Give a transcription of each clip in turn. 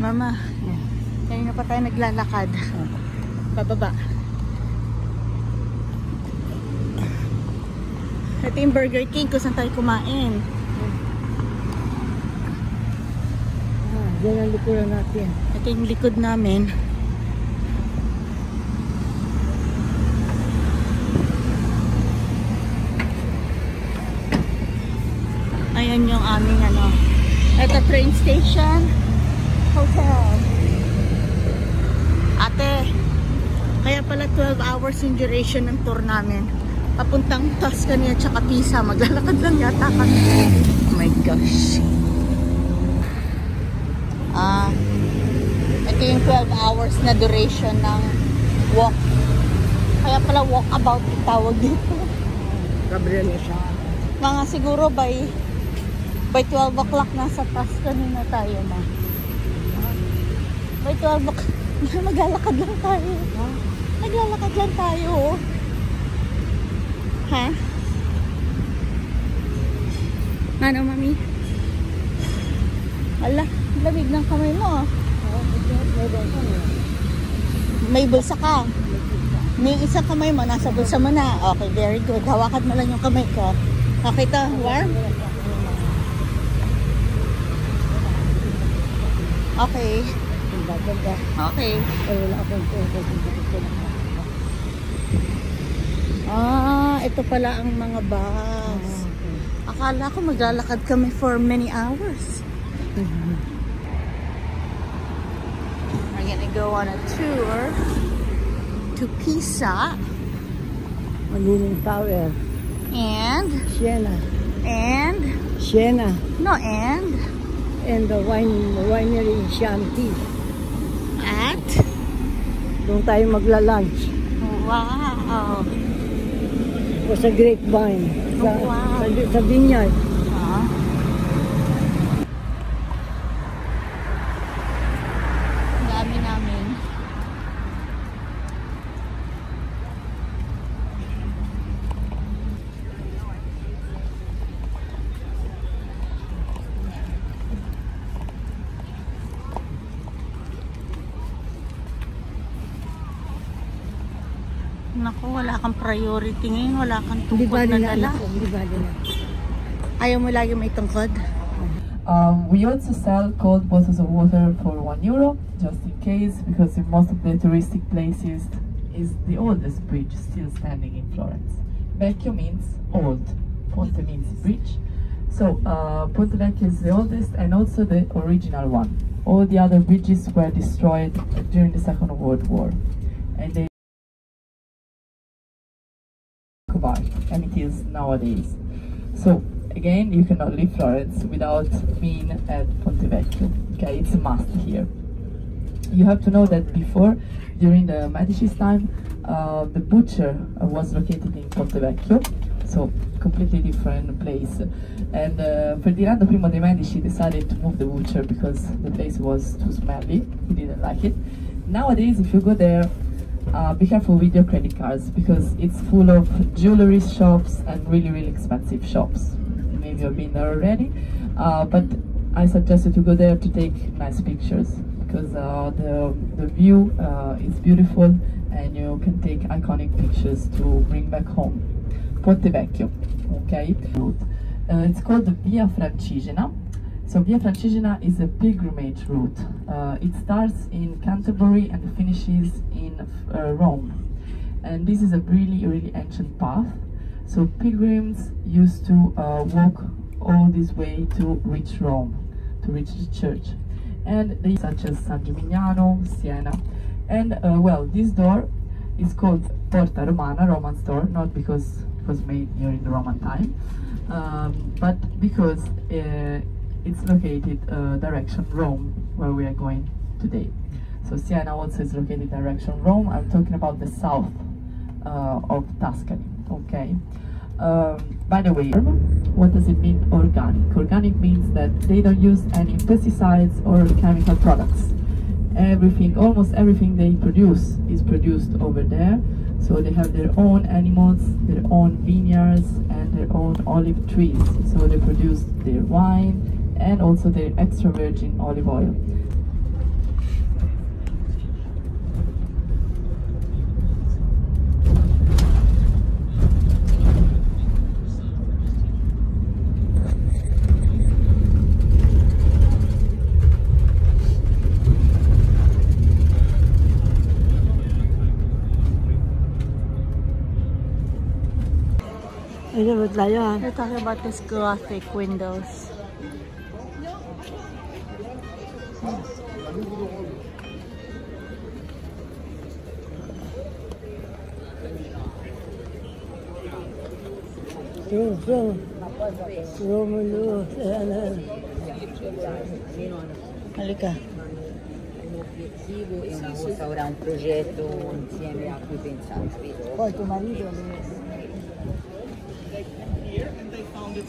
Mama. Kanina pa tayo naglalakad. Bababa. Ito yung Burger King kung saan tayo kumain. Diyan ang likuran natin. Ito yung likod namin. Ayan yung aming ano. Ito train station. Hotel. Ate, kaya pala 12 hours yung duration ng tour namin. Papuntang Tuscany at saka Pisa. Maglalakad lang yata kami. Oh my gosh. Ito yung 12 hours na duration ng walk. Kaya pala walkabout yung tawag dito. Gabriel na siya. Mga siguro by 12 o'clock nasa Tuscany na tayo na. By 12 o'clock. Maglalakad lang tayo. Naglalakad lang tayo. Ha? Ano, mami? Ala, lamig ng kamay mo. May bulsa ka. May isang kamay mo, nasa bulsa mo na. Okay, very good. Hawakan mo lang yung kamay ko. Okay to, warm? Okay. Okay. Ito pala ang mga bus. Akala ko maglalakad kami for many hours. We're gonna go on a tour to Pisa. Leaning Tower. And? Siena. And? Siena. No, and? And the winery Chianti. At? Doon tayo magla-lunch. Wow. O sa grapevine. Wow. Sa vineyard. Dami namin. Naku, wala kang priority ngayon. Wala kang tungkod na dala. Ayaw mo lagi may tungkod? We also sell cold bottles of water for €1, just in case, because in most of the touristic places is the oldest bridge still standing in Florence. Vecchio means old, Ponte means bridge. So Ponte Vecchio is the oldest and also the original one. All the other bridges were destroyed during the Second World War, and they and it is nowadays. So again, you cannot leave Florence without being at Ponte Vecchio. Okay, it's a must here. You have to know that before, during the Medici's time, the butcher was located in Ponte Vecchio, so completely different place. And Ferdinando I de' Medici decided to move the butcher because the place was too smelly. He didn't like it. Nowadays, if you go there, be careful with your credit cards because it's full of jewelry shops and really expensive shops. Maybe you've been there already, but I suggest you to go there to take nice pictures because the view is beautiful and you can take iconic pictures to bring back home. Ponte Vecchio, okay? It's called the Via Francigena. So Via Francigena is a pilgrimage route. It starts in Canterbury and finishes in Rome. And this is a really ancient path. So pilgrims used to walk all this way to reach Rome, to reach the church. And they such as San Gimignano, Siena. And well, this door is called Porta Romana, Roman door, not because it was made during the Roman time, but because it's located direction Rome, where we are going today. So Siena also is located direction Rome. I'm talking about the south of Tuscany, okay? By the way, what does it mean organic? Organic means that they don't use any pesticides or chemical products. Everything, almost everything they produce is produced over there. So they have their own animals, their own vineyards, and their own olive trees. So they produce their wine and also their extra virgin olive oil. Ano ba tayo ha? We're talking about these Gothic windows. Romulus. Halika. L'obiettivo è una volta ora un progetto insieme a cui pensate. Poi tuo marito.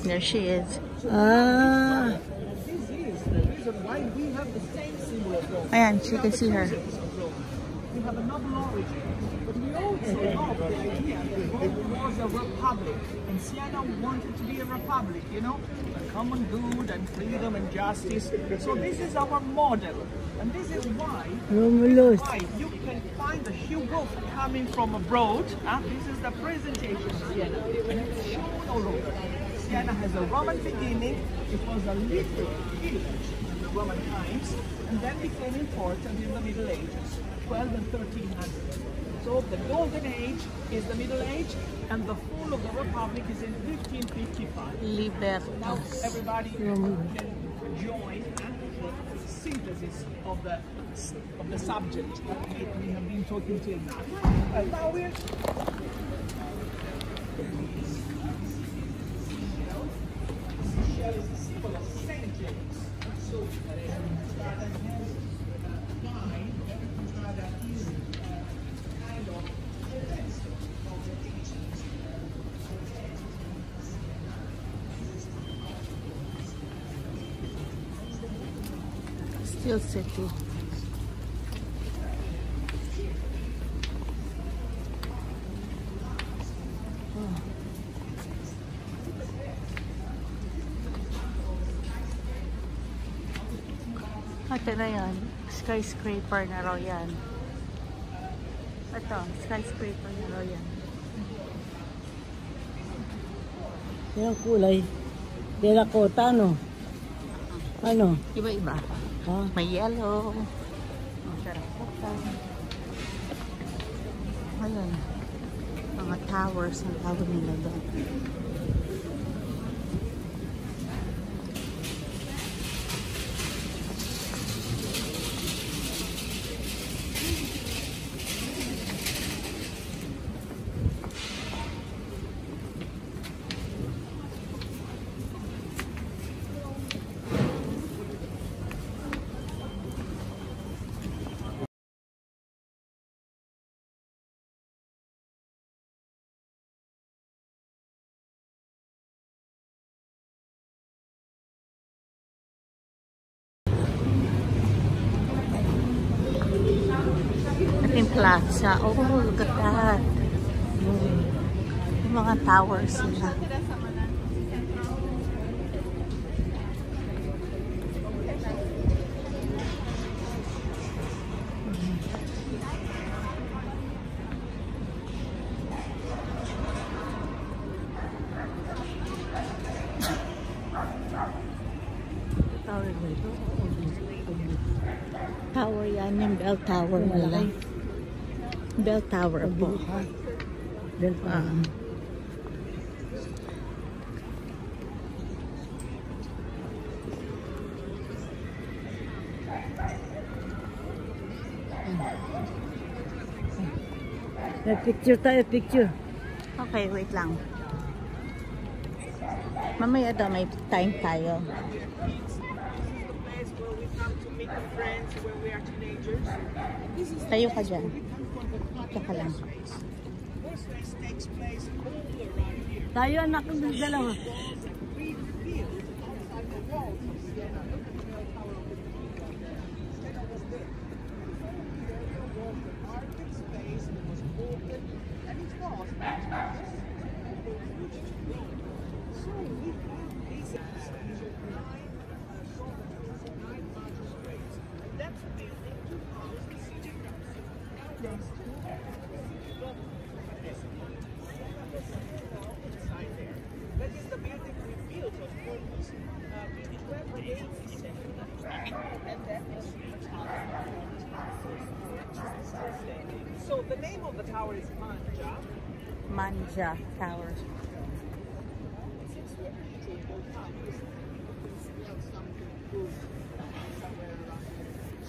There she is. Ah. Ayan, she can see her. We have a noble origin, but we also know the idea that Rome was a republic, and Siena wanted to be a republic, you know, a common good and freedom and justice. So this is our model, and this is why Romulus. you can find the Hugo coming from abroad. This is the presentation of Siena, and it's shown all over. Siena has a Roman beginning. It was a little village in the Roman times, and then became important in the Middle Ages, 12 and 1300. So the Golden Age is the Middle Age, and the fall of the Republic is in 1555. Now Libertas. everybody can join the synthesis of the subject that we have been talking till now. Now we're is the symbol of Saint James. So Strada has died, Strada is kind of the best of the ancients. Still city. Ito na yan. Skyscraper na raw yan. Ito, skyscraper na raw yan. Yung kulay. Terracotta, no? Ano? Iba-iba. Ha? May yellow. May terracotta. Ayun. Mga towers ang tawag nila doon. Ating plaza. Oh, look at that. Yung mga towers nila. Tower ba ito? Tower yan, yung bell tower nila. Bell tower po. Picture tayo, picture. Okay, wait lang. Mamaya daw may time tayo. place where we come to meet the friends when we are teenagers. This is Tayo ka dyan. Tsaka lang. Horse race takes place all around here. Tayo anak ng dalawa. We feel outside the walls of Siena. Look at the bell tower of the Siena was there. The area was the market space, it was open, and it was just so we have these nine magistrates. And that's the building to house the city council. There's two inside there. That is the building we built on purpose. We declared the 8th and that is so the name of the tower is Manja. Manja Tower.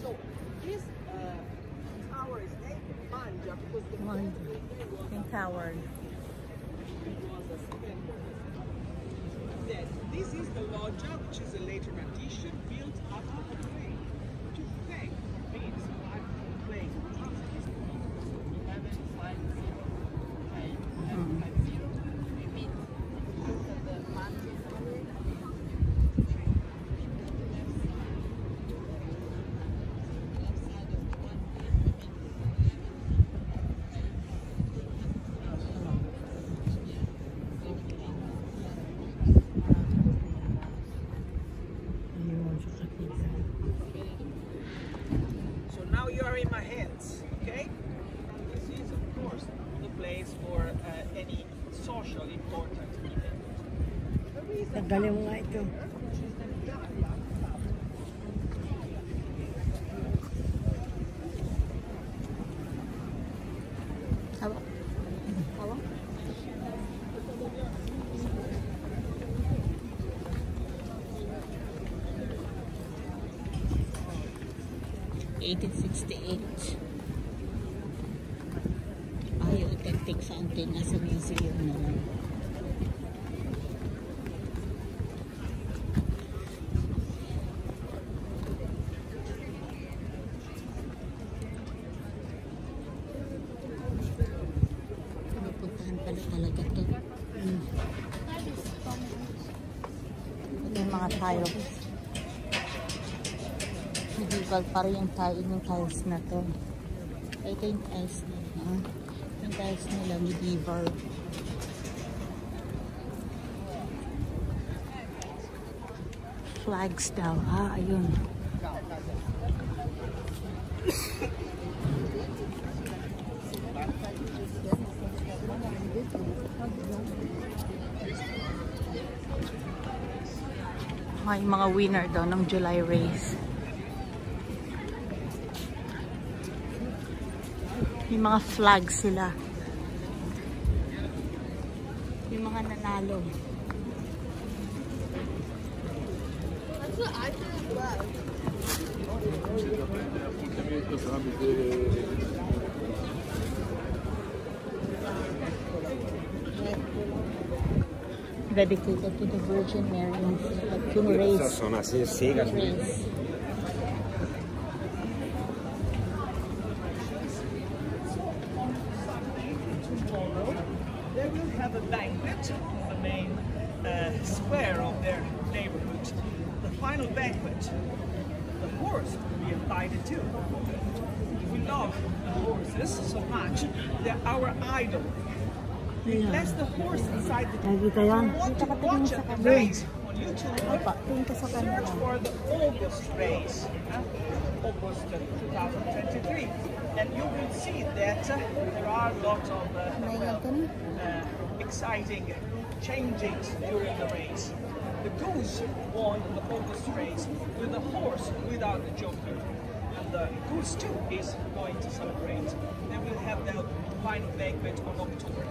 So this tower is named Manja because the Yung tower. Yes, this is the loggia, which is a later addition built up of the clay. To thank means clay. 1150. So now you are in my hands, okay? This is, of course, the place for any social important event. The reason Tanggalin mo nga ito. Hawak. Hawak. $1868. Ay, authentic something. Nasa museum na lang. Pinupuntahan pala talaga to. Ito yung mga tiles. Medieval pa rin yung tiles na to. Ito yung tiles nila. Yung tiles nila medieval. Flags daw. Ayun. May mga winner daw ng July race. Yung mga flag sila. Yung mga nanalo. That's what I feel as well. Dedicated to the Virgin Mary to race. Sono assim cegas mesmo. Race. They will have a banquet on the main square of their neighborhood. The final banquet. The horse will be invited too. We love the horses so much. They're our idol. We bless the horse inside the Nakikita If yan. you want to watch a race on YouTube, Tingin ka sa search kanila. for the August race, August 2023, and you will see that there are a lot of exciting changings during the race. The goose won the August race with the horse without the jockey, and the goose too is going to celebrate. They will have their final banquet on October.